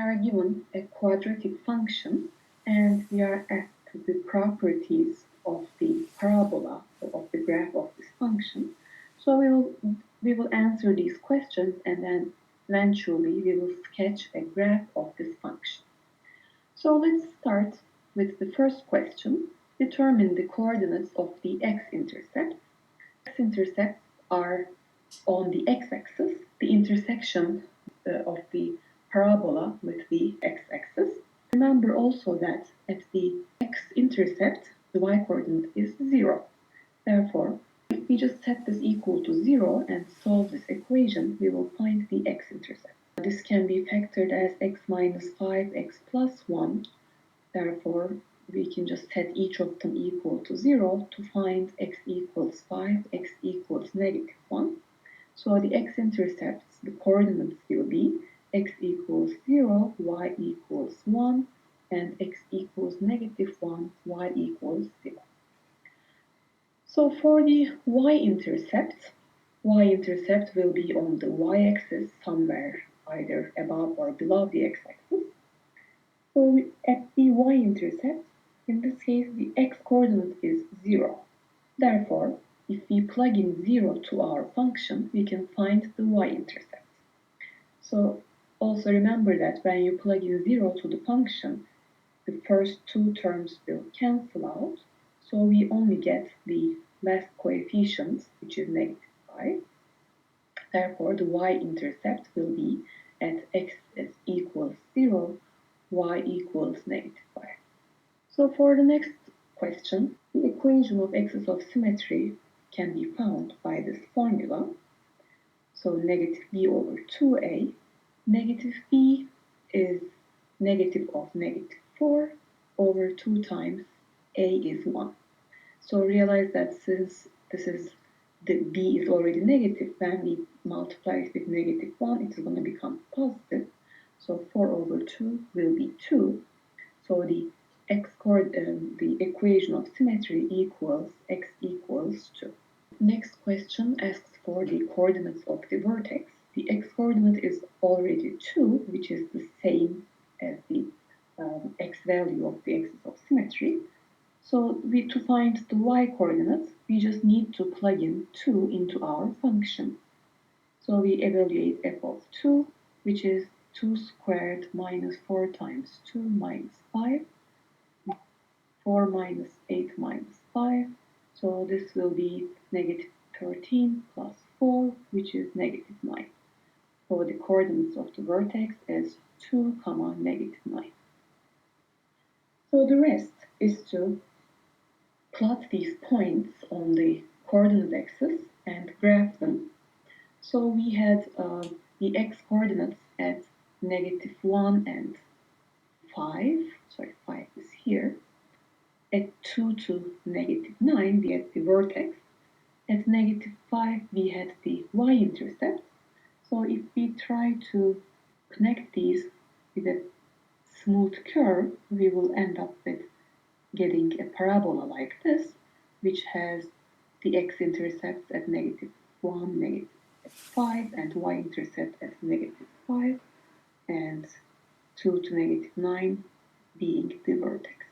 are given a quadratic function and we are asked the properties of the parabola or of the graph of this function. So we will answer these questions and then eventually we will sketch a graph of this function. So let's start with the first question. Determine the coordinates of the x-intercept. X-intercepts are on the x-axis, the intersection of the parabola with the x-axis. Remember also that at the x-intercept, the y-coordinate is 0. Therefore, if we just set this equal to 0 and solve this equation, we will find the x-intercept. This can be factored as x minus 5, x plus 1. Therefore, we can just set each of them equal to 0 to find x equals 5, x equals negative 1. So the x-intercepts, the coordinates will be x equals 0, y equals 1, and x equals negative 1, y equals 0. So for the y-intercept will be on the y-axis somewhere either above or below the x-axis. So at the y-intercept, in this case, the x-coordinate is 0. Therefore, if we plug in 0 to our function, we can find the y-intercept. So also remember that when you plug in 0 to the function, the first two terms will cancel out. So we only get the last coefficient, which is negative 5. Therefore, the y-intercept will be at x equals 0, y equals negative 5. So for the next question, the equation of axis of symmetry can be found by this formula. So negative b over 2a. Negative b is negative of negative 4 over 2 times a is 1. So realize that since the b is already negative, when we multiply it with negative 1, it is going to become positive. So 4 over 2 will be 2. So the equation of symmetry equals x equals 2. Next question asks for the coordinates of the vertex. The x-coordinate is already 2, which is the same as the x value of the axis of symmetry. So to find the y-coordinate, we just need to plug in 2 into our function. So we evaluate f of 2, which is 2 squared minus 4 times 2 minus 5. 4 minus 8 minus 5. So this will be negative 13 plus 4, which is negative 9. So the coordinates of the vertex is 2, negative 9. So the rest is to plot these points on the coordinate axis and graph them. So we had the x-coordinates at negative 1 and 5. Sorry, 5 is here. At 2 to negative 9, we had the vertex. At negative 5, we had the y-intercept. So if we try to connect these with a smooth curve, we will end up with getting a parabola like this, which has the x-intercepts at negative 1, negative 5, and y-intercept at negative 5, and 2 to negative 9 being the vertex.